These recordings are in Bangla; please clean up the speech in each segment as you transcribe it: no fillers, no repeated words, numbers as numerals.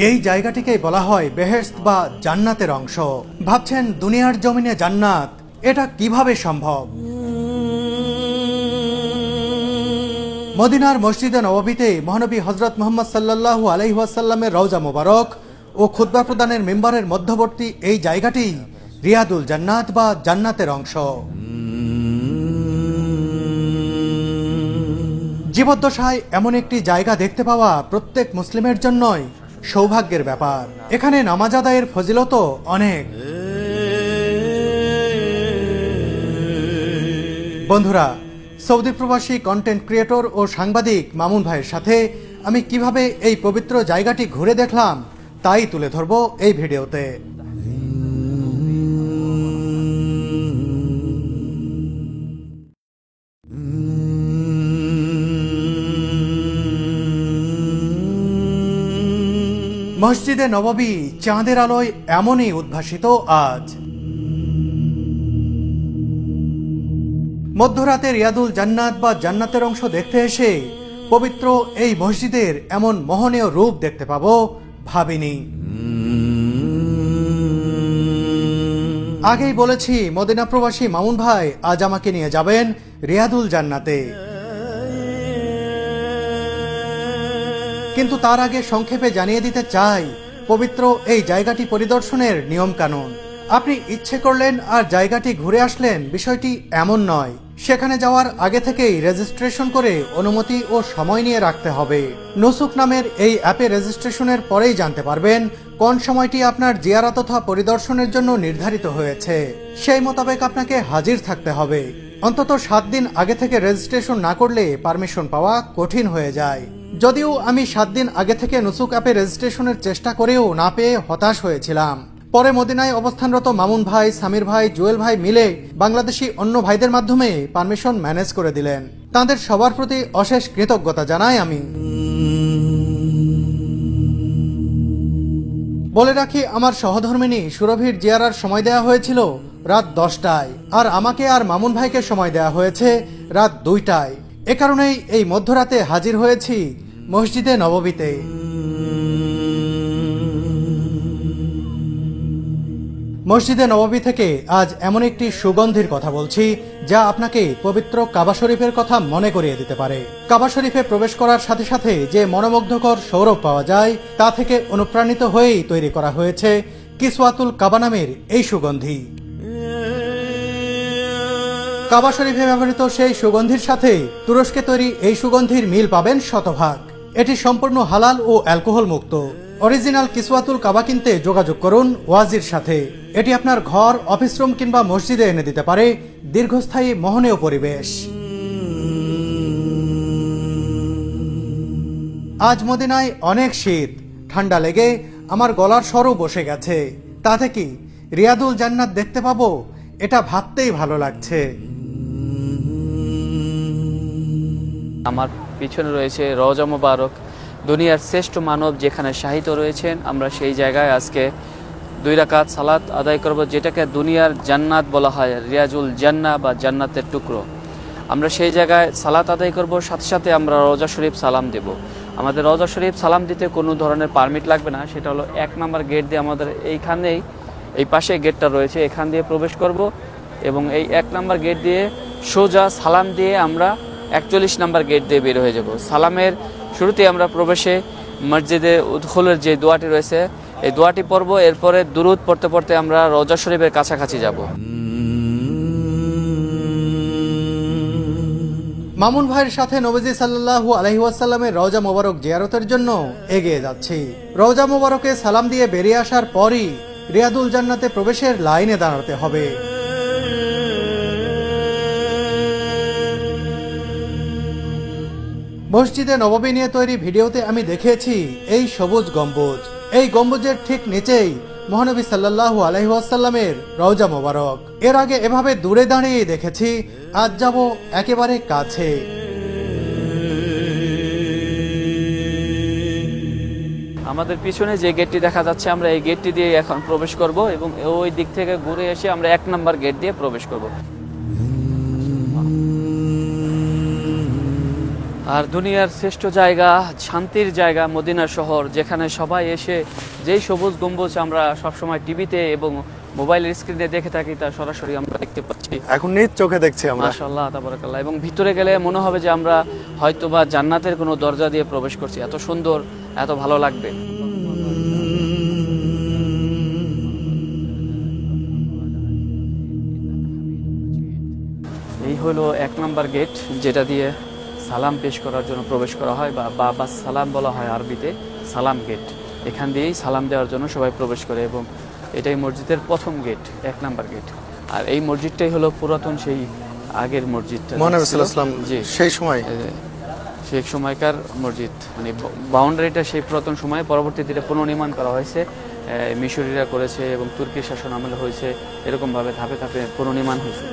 এই জায়গাটিকেই বলা হয় বেহেশত বা জান্নাতের অংশ। ভাবছেন দুনিয়ার জমিনে জান্নাত, এটা কিভাবে সম্ভব? মদিনার মসজিদে নববীতে মহানবী হযরত মুহাম্মদ সাল্লাল্লাহু আলাইহি ওয়াসাল্লামের রওজা মোবারক ও খুতবা প্রদানের মিম্বারের মধ্যবর্তী এই জায়গাটি রিয়াদুল জান্নাত বা জান্নাতের অংশ। জীবদ্দশায় এমন একটি জায়গা দেখতে পাওয়া প্রত্যেক মুসলিমের জন্যই সৌভাগ্যের ব্যাপার। এখানে নামাজ আদায়ের ফজিলতও অনেক। বন্ধুরা, সৌদি প্রবাসী কন্টেন্ট ক্রিয়েটর ও সাংবাদিক মামুন ভাইয়ের সাথে আমি কিভাবে এই পবিত্র জায়গাটি ঘুরে দেখলাম তাই তুলে ধরব এই ভিডিওতে। মসজিদে নববী চাঁদের আলোয় এমনই উদ্ভাসিত আজ। মধ্যরাতে রিয়াদুল জান্নাত বা জান্নাতের অংশ দেখতে এসে পবিত্র এই মসজিদের এমন মোহনীয় রূপ দেখতে পাবো ভাবিনি। আগেই বলেছি মদিনা প্রবাসী মামুন ভাই আজ আমাকে নিয়ে যাবেন রিয়াদুল জান্নাতে। কিন্তু তার আগে সংক্ষেপে জানিয়ে দিতে চাই পবিত্র এই জায়গাটি পরিদর্শনের নিয়ম কানুন। আপনি ইচ্ছে করলেন আর জায়গাটি ঘুরে আসলেন, বিষয়টি এমন নয়। সেখানে যাওয়ার আগে থেকেই রেজিস্ট্রেশন করে অনুমতি ও সময় নিয়ে রাখতে হবে। নুসুক নামের এই অ্যাপে রেজিস্ট্রেশনের পরেই জানতে পারবেন কোন সময়টি আপনার জিয়ারত তথা পরিদর্শনের জন্য নির্ধারিত হয়েছে। সেই মোতাবেক আপনাকে হাজির থাকতে হবে। অন্তত 7 দিন আগে থেকে রেজিস্ট্রেশন না করলে পারমিশন পাওয়া কঠিন হয়ে যায়। যদিও আমি 7 দিন আগে থেকে নুসুক অ্যাপে রেজিস্ট্রেশনের চেষ্টা করেও না পেয়ে হতাশ হয়েছিলাম। পরে মদিনায় অবস্থানরত মামুন ভাই, সামির ভাই, জুয়েল ভাই মিলে বাংলাদেশি অন্য ভাইদের মাধ্যমে পারমিশন ম্যানেজ করে দিলেন। তাদের সবার প্রতি অশেষ কৃতজ্ঞতা জানাই আমি। বলে রাখি, আমার সহধর্মিনী সুরভির জিয়ারার সময় দেয়া হয়েছিল রাত 10টায়, আর আমাকে আর মামুন ভাইকে সময় দেয়া হয়েছে রাত 2টায়। এ কারণেই এই মধ্যরাতে হাজির হয়েছি মসজিদে নববীতে। মসজিদে নববী থেকে আজ এমন একটি সুগন্ধির কথা বলছি যা আপনাকে পবিত্র কাবা শরীফের কথা মনে করিয়ে দিতে পারে। কাবা শরীফে প্রবেশ করার সাথে সাথে যে মনোমুগ্ধকর সৌরভ পাওয়া যায় তা থেকে অনুপ্রাণিত হয়েই তৈরি করা হয়েছে কিসওয়াতুল কাবা নামের এই সুগন্ধি। কাবা শরীফে ব্যবহৃত সেই সুগন্ধির সাথে তুরস্কে তৈরি এই সুগন্ধির মিল পাবেন শতভাগ। এটি সম্পূর্ণ হালাল ও অ্যালকোহল মুক্ত। অরিজিনাল কিসওয়াতুল কাবা কিনতে যোগাযোগ করুন ওয়াজির সাথে। এটি আপনার ঘর, অফিস রুম কিংবা মসজিদে এনে দিতে পারে দীর্ঘস্থায়ী মোহনীয় পরিবেশ। আজ মদিনায় অনেক শীত, ঠান্ডা লেগে আমার গলার স্বরও বসে গেছে। তাতে কি রিয়াদুল জান্নাত দেখতে পাবো, এটা ভাবতেই ভালো লাগছে। আমার পিছনে রয়েছে রওজা মোবারক, দুনিয়ার শ্রেষ্ঠ মানব যেখানে শাহিত রয়েছেন। আমরা সেই জায়গায় আজকে 2 রাকাত সালাত আদায় করব, যেটাকে দুনিয়ার জান্নাত বলা হয়, রিয়াজুল জান্নাহ বা জান্নাতের টুকরো। আমরা সেই জায়গায় সালাত আদায় করব, সাথে সাথে আমরা রওজা শরীফ সালাম দেব। আমাদের রওজা শরীফ সালাম দিতে কোনো ধরনের পারমিট লাগবে না। সেটা হলো 1 নম্বর গেট দিয়ে, আমাদের এইখানেই এই পাশে গেটটা রয়েছে, এখান দিয়ে প্রবেশ করব এবং এই 1 নম্বর গেট দিয়ে সোজা সালাম দিয়ে আমরা 41 নম্বর গেট দিয়ে বের হয়ে যাব। সালামের শুরুতে আমরা প্রবেশে মসজিদে উদখুলের যে দোয়াটি রয়েছে এই দোয়াটি পড়ব। এরপরে দুরুদ পড়তে পড়তে আমরা রওজা শরীফের কাছাকাছি যাব। মামুন ভাইয়ের সাথে নবীজি সাল্লাল্লাহু আলাইহি ওয়াসাল্লামের রওজা মোবারক জিয়ারতের জন্য এগিয়ে যাচ্ছি। রওজা মোবারকে সালাম দিয়ে বেরিয়ে আসার পরই রিয়াদুল জান্নাতে প্রবেশের লাইনে দাঁড়াতে হবে। মসজিদে নববী নিয়ে তৈরি ভিডিওতে আমি দেখেছি এই সবুজ গম্বুজ। এই গম্বুজের ঠিক নিচেই মহানবী সাল্লাল্লাহু আলাইহি ওয়াসাল্লামের রওজা মোবারক। এর আগে এভাবে দূরে দাঁড়িয়ে দেখেছি, আজ যাব একেবারে কাছে। আমাদের পিছনে যে গেটটি দেখা যাচ্ছে আমরা এই গেটটি দিয়ে এখন প্রবেশ করব এবং ওই দিক থেকে ঘুরে এসে আমরা 1 নম্বর গেট দিয়ে প্রবেশ করব। আর দুনিয়ার শ্রেষ্ঠ জায়গা, শান্তির জায়গা মদিনা শহর, যেখানে সবাই এসে যেই সবুজ গম্বুজ আমরা সবসময় টিভিতে এবং মোবাইলের স্ক্রিনে দেখে থাকি তা সরাসরি আমরা দেখতে পাচ্ছি। এখন নিজ চোখে দেখছি আমরা। মাশাআল্লাহ তাবারাকাল্লাহ। এবং ভিতরে গেলে মনে হবে যে আমরা হয়তোবা জান্নাতের কোনো দরজা দিয়ে প্রবেশ করছি। এত সুন্দর, এত ভালো লাগবে। এই হলো 1 নম্বর গেট, যেটা দিয়ে সালাম পেশ করার জন্য প্রবেশ করা হয়, বা বাবা সালাম বলা হয় আরবিতে, সালাম গেট। এখান দিয়েই সালাম দেওয়ার জন্য সবাই প্রবেশ করে এবং এটাই মসজিদের প্রথম গেট, 1 নম্বর গেট। আর এই মসজিদটাই হলো পুরাতন সেই আগের মসজিদটা, মহানবী সাল্লাল্লাহু আলাইহি ওয়াসাল্লাম জি সেই সময় সেই সময়কার মসজিদ, মানে বাউন্ডারিটা সেই পুরাতন সময়ে, পরবর্তীতে এটা পুনর্নির্মাণ করা হয়েছে, মিশরীরা করেছে এবং তুর্কি শাসন আমলে হয়েছে, এরকমভাবে ধাপে ধাপে পুনর্নির্মাণ হয়েছে।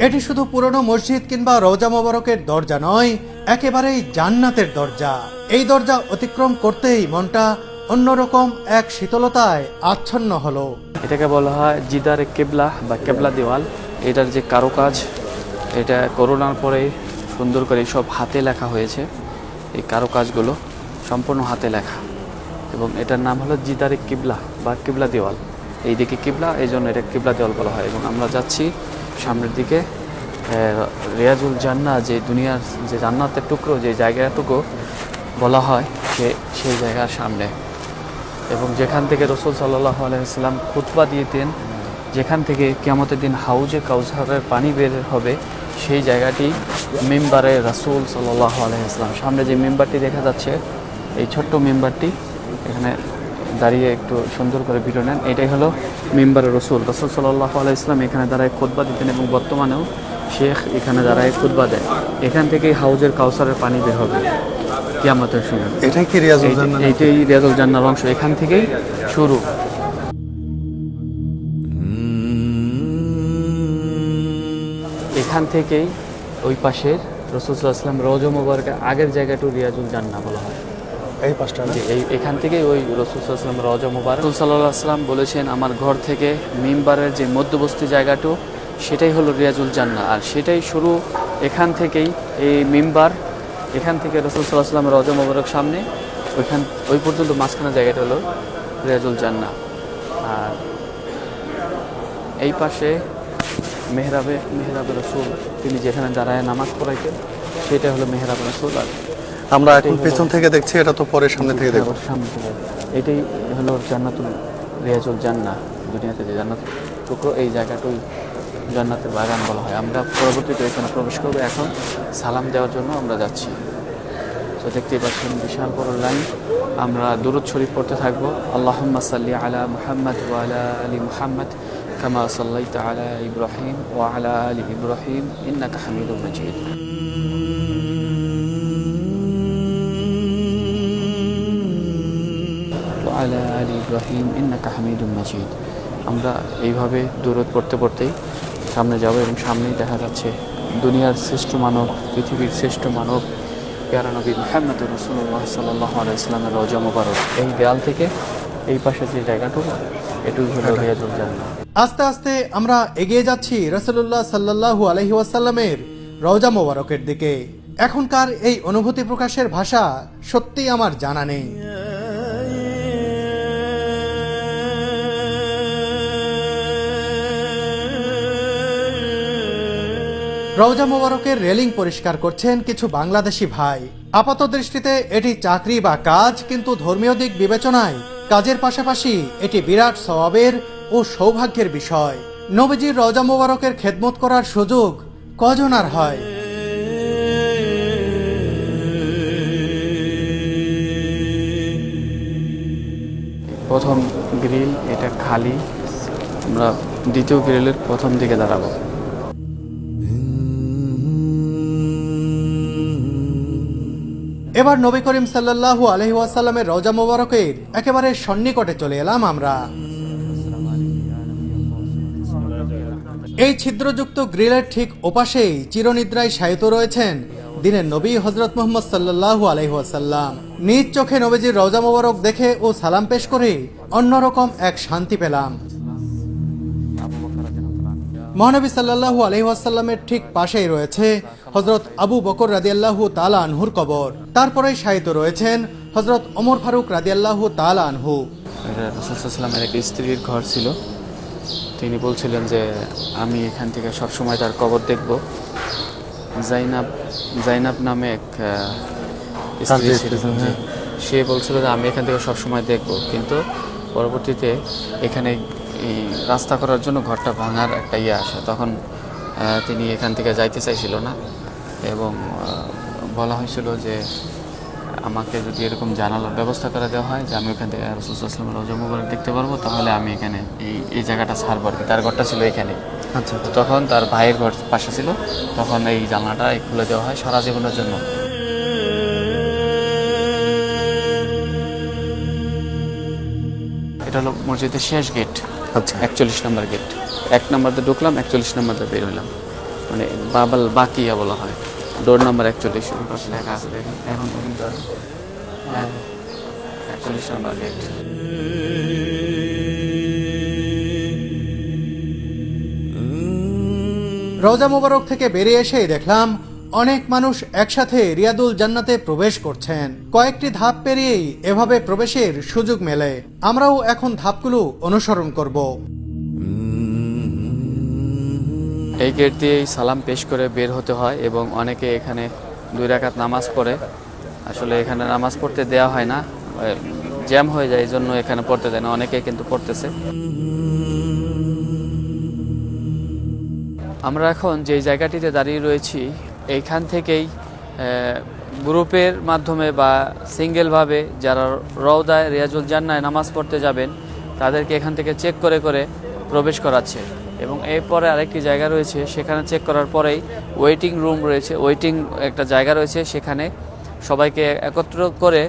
এটি শুধু পুরনো মসজিদ কিংবা রওজা মোবারকের দরজা নয়, একেবারেই জান্নাতের দরজা। এই দরজা অতিক্রম করতেই মনটা অন্যরকম এক শীতলতায় আচ্ছন্ন হলো। এটাকে বলা হয় জিদারে কেবলা বা কেবলা দেওয়াল। এটার যে কারুকাজ, এটা করোনার পরে সুন্দর করে সব হাতে লেখা হয়েছে। এই কারুকাজগুলো সম্পূর্ণ হাতে লেখা এবং এটার নাম হলো জিদারে কিবলা বা কিবলা দেওয়াল। এই দিকে কিবলা, এই জন্য এটা কিবলা দেওয়াল বলা হয়। এবং আমরা যাচ্ছি সামনের দিকে রিয়াজুল জান্নাহ, যে দুনিয়ার যে জান্নাতের টুকরো, যে জায়গাটুকু বলা হয় সেই জায়গার সামনে, এবং যেখান থেকে রাসূল সাল্লাল্লাহু আলাইহি ওয়াসাল্লাম খুতবা দিতেন, যেখান থেকে কিয়ামতের দিন হাউজে কাউসারের পানি বের হবে, সেই জায়গাটি মিম্বারে রাসূল সাল্লাল্লাহু আলাইহি ওয়াসাল্লাম। সামনে যে মিম্বারটি দেখা যাচ্ছে, এই ছোট্ট মিম্বারটি, এখানে দাঁড়িয়ে একটু সুন্দর করে ভিডিও নেন। এটাই হলো মিম্বারে রাসূল সাল্লাল্লাহু আলাইহি ওয়াসাল্লাম এখানে দাঁড়ায় খুতবা দিতেন এবং বর্তমানেও শেখ এখানে দাঁড়ায় খুতবা দেয়। এখান থেকেই হাউজের কাউসারের পানি বের হবে কিয়ামতের সময়। এটাই কি রিয়াজুল জান্নাহ? এইটাই রিয়াজুল জান্নাহর অংশ, এখান থেকেই শুরু। এখান থেকেই ওই পাশের রাসূল সাল্লাল্লাহু আলাইহি ওয়াসাল্লাম রওজা মুবারকের আগের জায়গাটা রিয়াজুল জান্নাহ বলা হয়। এই পাঁচটা না? এখান থেকে ওই রাসূল সাল্লাল্লাহু আলাইহি ওয়াসাল্লাম রওজা মুবারক, রাসূল সাল্লাল্লাহু আলাইহি ওয়াসাল্লাম বলেছেন, আমার ঘর থেকে মিম্বারের যে মধ্যবর্তী জায়গাটা, সেটাই হলো রিয়াজুল জান্নাহ। আর সেটাই শুরু এখান থেকেই, এই মিম্বার, এখান থেকে রাসূল সাল্লাল্লাহু আলাইহি ওয়াসাল্লাম রওজা মুবারক সামনে, ওই পর্যন্ত মাঝখানে জায়গাটা হলো রিয়াজুল জান্নাহ। আর এই পাশে মেহরাবে রাসূল, তিনি যেখানে দাঁড়ায় নামাজ পড়াইতেন, সেটা হলো মেহরাবে রাসূল। আর আমরা এখন পেছন থেকে দেখছি, এটা তো পরে সামনে থেকে দেখব। সামনে থেকে এটাই হলো জান্নাতুল রিয়াজুল জান্নাহ, দুনিয়াতে যে জান্নাত টুকরো, এই জায়গাটাই জান্নাতের বাগান বলা হয়। আমরা পরবর্তীতে এখানে প্রবেশ করবো। এখন সালাম দেওয়ার জন্য আমরা যাচ্ছি। তো দেখতেই পাচ্ছেন বিশাল বড় লাইন। আমরা দুরূদ শরীফ পড়তে থাকবো। আল্লাহুম্মা সাল্লি আলা মুহাম্মাদ ওয়া আলা আলি মুহাম্মাদ কামা সাল্লাইতা আলা ইব্রাহিম ওয়া আলা আলি ইব্রাহিম ইন্নাকা হামিদুম মাজিদ। আলা আলি ইব্রাহিম ইন্নাকা হামিদুম মাজিদ। আমরা এইভাবে দুরূদ পড়তে পড়তেই সামনে যাব এবং সামনেই দেখা যাচ্ছে দুনিয়ার শ্রেষ্ঠ মানব, পৃথিবীর শ্রেষ্ঠ মানব, প্যারা নবী মুহাম্মদুর রাসূলুল্লাহ সাল্লাল্লাহু আলাইহি ওয়াসাল্লামের রওজা মুবারক। এই দেয়াল থেকে এই পাশে যে জায়গাটুকু, এটুকু হলো রিয়াজুল জান্নাহ। আস্তে আস্তে আমরা এগিয়ে যাচ্ছি রাসূলুল্লাহ সাল্লাল্লাহু আলাইহি ওয়াসাল্লামের রওজা মোবারকের দিকে। এখনকার এই অনুভূতি প্রকাশের ভাষা সত্যি আমার জানা নেই। রওজা মোবারকের রেলিং পরিষ্কার করছেন কিছু বাংলাদেশি ভাই। আপাত দৃষ্টিতে এটি চাকরি বা কাজ, কিন্তু ধর্মীয় দিক বিবেচনায় কাজের পাশাপাশি এটি বিরাট সওয়াবের ও সৌভাগ্যের বিষয়। নবীজির রওজা মোবারকের খেদমত করার সুযোগ কজন আর হয়? প্রথম গ্রিল এটা খালি, আমরা দ্বিতীয় গ্রিলের প্রথম দিকে দাঁড়াবো। এবার নবী করিম সাল্লাল্লাহু আলাইহি ওয়াসাল্লামের রওজা মোবারকের একেবারে সন্নিকটে চলে এলাম আমরা। এই ছিদ্রযুক্ত গ্রিলের ঠিক ওপাশেই চিরনিদ্রায় শায়িত রয়েছেন দিনের নবী হযরত মুহাম্মদ সাল্লাল্লাহু আলাইহি ওয়াসাল্লাম। নিজ চোখে নবীজির রওজা মোবারক দেখে ও সালাম পেশ করে অন্যরকম এক শান্তি পেলাম। মহানবী সাল্লাল্লাহু আলাইহি ওয়াসাল্লামের ঠিক পাশেই রয়েছে হযরত আবু বকর রাদিয়াল্লাহু তাআলা আনহুর কবর। তারপরেই শায়িত রয়েছেন হযরত ওমর ফারুক রাদিয়াল্লাহু তাআলা আনহু। এটা রাসূল সাল্লাল্লাহু আলাইহি ওয়াসাল্লামের এক স্ত্রীর ঘর ছিল। তিনি বলছিলেন যে আমি এখান থেকে সবসময় তার কবর দেখব। জাইনাব নামে এক স্ত্রী ছিল। সে বলছিল যে আমি এখান থেকে সবসময় দেখব, কিন্তু পরবর্তীতে এখানে এই রাস্তা করার জন্য ঘরটা ভাঙার একটা আসে, তখন তিনি এখান থেকে যাইতে চাইছিল না এবং বলা হয়েছিল যে আমাকে যদি এরকম জানালার ব্যবস্থা করে দেওয়া হয় যে আমি ওখান থেকে রাসূল সাল্লাল্লাহু আলাইহি ওয়াসাল্লামের রওজা মুবারক দেখতে পারবো, তাহলে আমি এখানে এই জায়গাটা ছাড়বো আর কি। তার ঘরটা ছিল এখানে। আচ্ছা, তখন তার ভাইয়ের ঘর পাশে ছিল, তখন এই জানালাটা খুলে দেওয়া হয় সারা জীবনের জন্য। এটা হলো মসজিদের শেষ গেট। আচ্ছা, 41 নম্বর গেট। 1 নম্বর দিয়ে ঢুকলাম, 41 নম্বর দিয়ে বের হলাম, মানে বাবাল বাকিয়া বলা হয়। ডোর নাম্বার 41 পাশে লেখা আছে, দেখুন এখন পর্যন্ত 41 নম্বর গেট। রওজা মুবারক থেকে বেরিয়ে এসেই দেখলাম অনেক মানুষ একসাথে রিয়াদুল জান্নাতে প্রবেশ করছেন। কয়েকটি ধাপ পেরিয়েই এভাবে প্রবেশের সুযোগ মেলে। আমরাও এখন ধাপগুলো অনুসরণ করব। এই গেট দিয়েই সালাম পেশ করে বের হতে হয় এবং অনেকে এখানে 2 রাকাত নামাজ পড়ে। আসলে এখানে নামাজ পড়তে দেওয়া হয় না, জ্যাম হয়ে যায়, এই জন্য এখানে পড়তে দেয় না। অনেকে কিন্তু পড়তেছে। আমরা এখন যে জায়গাটিতে দাঁড়িয়ে রয়েছি, এইখান থেকেই গ্রুপের মাধ্যমে বা সিঙ্গেলভাবে যারা রওদায় রিয়াজুল জান্নায় নামাজ পড়তে যাবেন তাদেরকে এখান থেকে চেক করে করে প্রবেশ করাচ্ছে। এবং এরপরে আরেকটি জায়গা রয়েছে, সেখানে চেক করার পরেই ওয়েটিং রুম রয়েছে, ওয়েটিং একটা জায়গা রয়েছে, সেখানে সবাইকে একত্র করে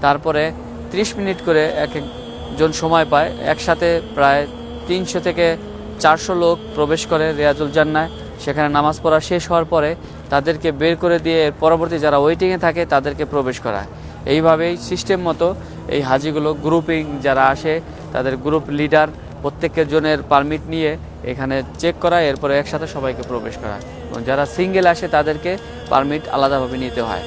তারপরে 30 মিনিট করে এক একজন সময় পায়। একসাথে প্রায় 300 থেকে 400 লোক প্রবেশ করে রিয়াজুল জান্নায়। সেখানে নামাজ পড়া শেষ হওয়ার পরে তাদেরকে বের করে দিয়ে পরবর্তী যারা ওয়েটিংয়ে থাকে তাদেরকে প্রবেশ করায়। এইভাবেই সিস্টেম মতো এই হাজিগুলো গ্রুপিং যারা আসে তাদের গ্রুপ লিডার প্রত্যেকের জনের পারমিট নিয়ে এখানে চেক করায়, এরপরে একসাথে সবাইকে প্রবেশ করায়। এবং যারা সিঙ্গেল আসে তাদেরকে পারমিট আলাদাভাবে নিতে হয়।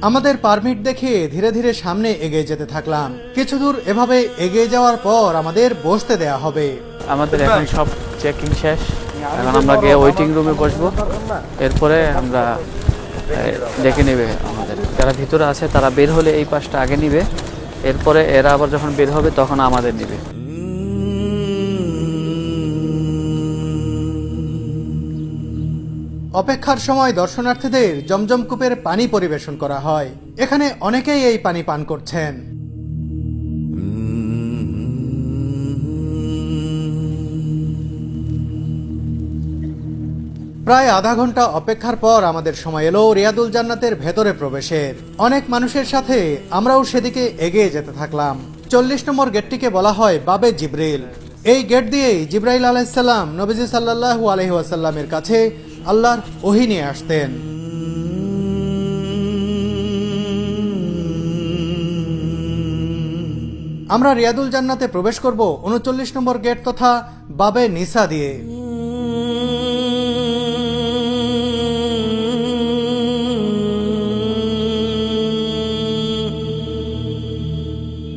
আমাদের পারমিট দেখে ধীরে ধীরে সামনে এগিয়ে যেতে থাকলাম। কিছু দূর এভাবে এগিয়ে যাওয়ার পর আমাদের বসতে দেয়া হবে। আমাদের এখন সব চেকিং শেষ, এখন আমরা গিয়ে ওয়েটিং রুমে বসবো। এরপরে আমরা ডেকে নেবে আমাদের যারা ভিতরে আছে, তারা বের হলে এই পাশটা আগে নিবে, এরপরে এরা আবার যখন বের হবে তখন আমাদের নিবে। অপেক্ষার সময় দর্শনার্থীদের জমজম কূপের পানি পরিবেশন করা হয়। এখানে অনেকেই এই পানি পান করছেন। প্রায় আধা ঘন্টা অপেক্ষার পর আমাদের সময় এলো রিয়াদুল জান্নাতের ভেতরে প্রবেশের। অনেক মানুষের সাথে আমরাও সেদিকে এগিয়ে যেতে থাকলাম। 40 নম্বর গেটটিকে বলা হয় বাবে জিব্রিল। এই গেট দিয়েই জিব্রাইল আলাইহিস সালাম নবীজি সাল্লাল্লাহু আলাইহি ওয়াসাল্লামের কাছে আল্লাহর ওহী নিয়ে আসতেন। আমরা রিয়াদুল জান্নাতে প্রবেশ করব 39 নম্বর গেট তথা বাবে নিসা দিয়ে।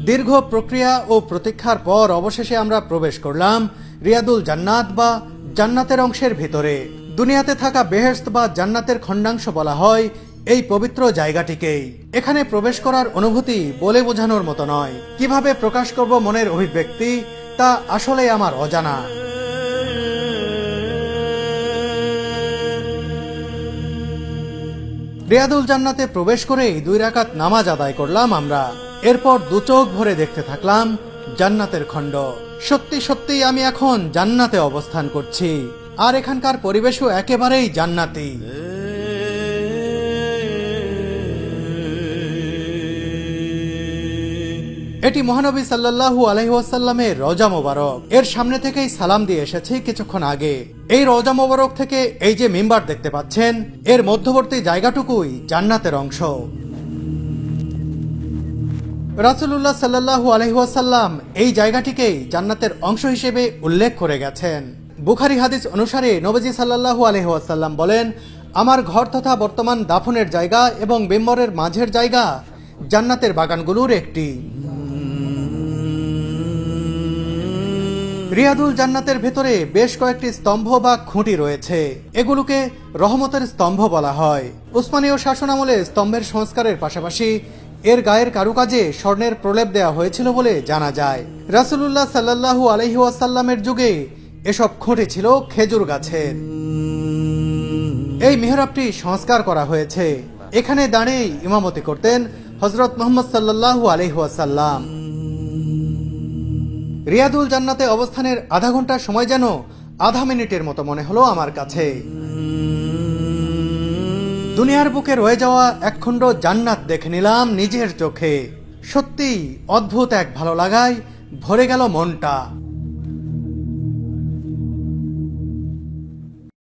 দীর্ঘ প্রক্রিয়া ও প্রতীক্ষার পর অবশেষে আমরা প্রবেশ করলাম রিয়াদুল জান্নাত বা জান্নাতের অংশের ভিতরে। দুনিয়াতে থাকা বেহেশত বা জান্নাতের খণ্ডাংশ বলা হয় এই পবিত্র জায়গাটিকেই। এখানে প্রবেশ করার অনুভূতি বলে বোঝানোর মতো নয়। কিভাবে প্রকাশ করব মনের অভিব্যক্তি তা আসলে আমার অজানা। রিয়াদুল জান্নাতে প্রবেশ করেই 2 রাকাত নামাজ আদায় করলাম আমরা। এরপর দু চোখ ভরে দেখতে থাকলাম জান্নাতের খণ্ড। সত্যি সত্যি আমি এখন জান্নাতে অবস্থান করছি, আর এখানকার পরিবেশও একেবারেই জান্নাতি। এটি মহানবী সাল্লাল্লাহু আলাইহি ওয়াসাল্লামের রওজা মোবারক। এর সামনে থেকেই সালাম দিয়ে এসেছি কিছুক্ষণ আগে। এই রওজা মোবারক থেকে এই যে মিম্বার দেখতে পাচ্ছেন, এর মধ্যবর্তী জায়গাটুকুই জান্নাতের অংশ। রাসূলুল্লাহ সাল্লাল্লাহু আলাইহি ওয়াসাল্লাম এই জায়গাটিকেই জান্নাতের অংশ হিসেবে উল্লেখ করে গেছেন। বুখারী হাদিস অনুসারে নবীজি সাল্লাল্লাহু আলাইহি ওয়াসাল্লাম বলেন, আমার ঘর তথা বর্তমান দাফনের জায়গা এবং মেম্বরের মাঝের জায়গা জান্নাতের বাগানগুলোর একটি। রিয়াদুল জান্নাতের ভেতরে বেশ কয়েকটি স্তম্ভ বা খুঁটি রয়েছে। এগুলোকে রহমতের স্তম্ভ বলা হয়। উসমানীয় শাসনামলে স্তম্ভের সংস্কারের পাশাপাশি এর গায়ের কারুকাজে স্বর্ণের প্রলেপ দেওয়া হয়েছিল বলে জানা যায়। রাসূলুল্লাহ সাল্লাল্লাহু আলাইহি ওয়াসাল্লামের যুগে এসব খুঁটি ছিল খেজুর গাছের। এই মিহরাবটি সংস্কার করা হয়েছে। এখানে দাঁড়িয়ে ইমামতি করতেন হযরত মুহাম্মদ সাল্লাল্লাহু আলাইহি ওয়াসাল্লাম। রিয়াদুল জান্নাতে অবস্থানের আধা ঘন্টার সময় যেন আধা মিনিটের মতো মনে হলো আমার কাছে। দুনিয়ার বুকে রয়ে যাওয়া একখণ্ড জান্নাত দেখে নিলাম নিজের চোখে। সত্যি অদ্ভুত এক ভালো লাগায় ভরে গেল মনটা।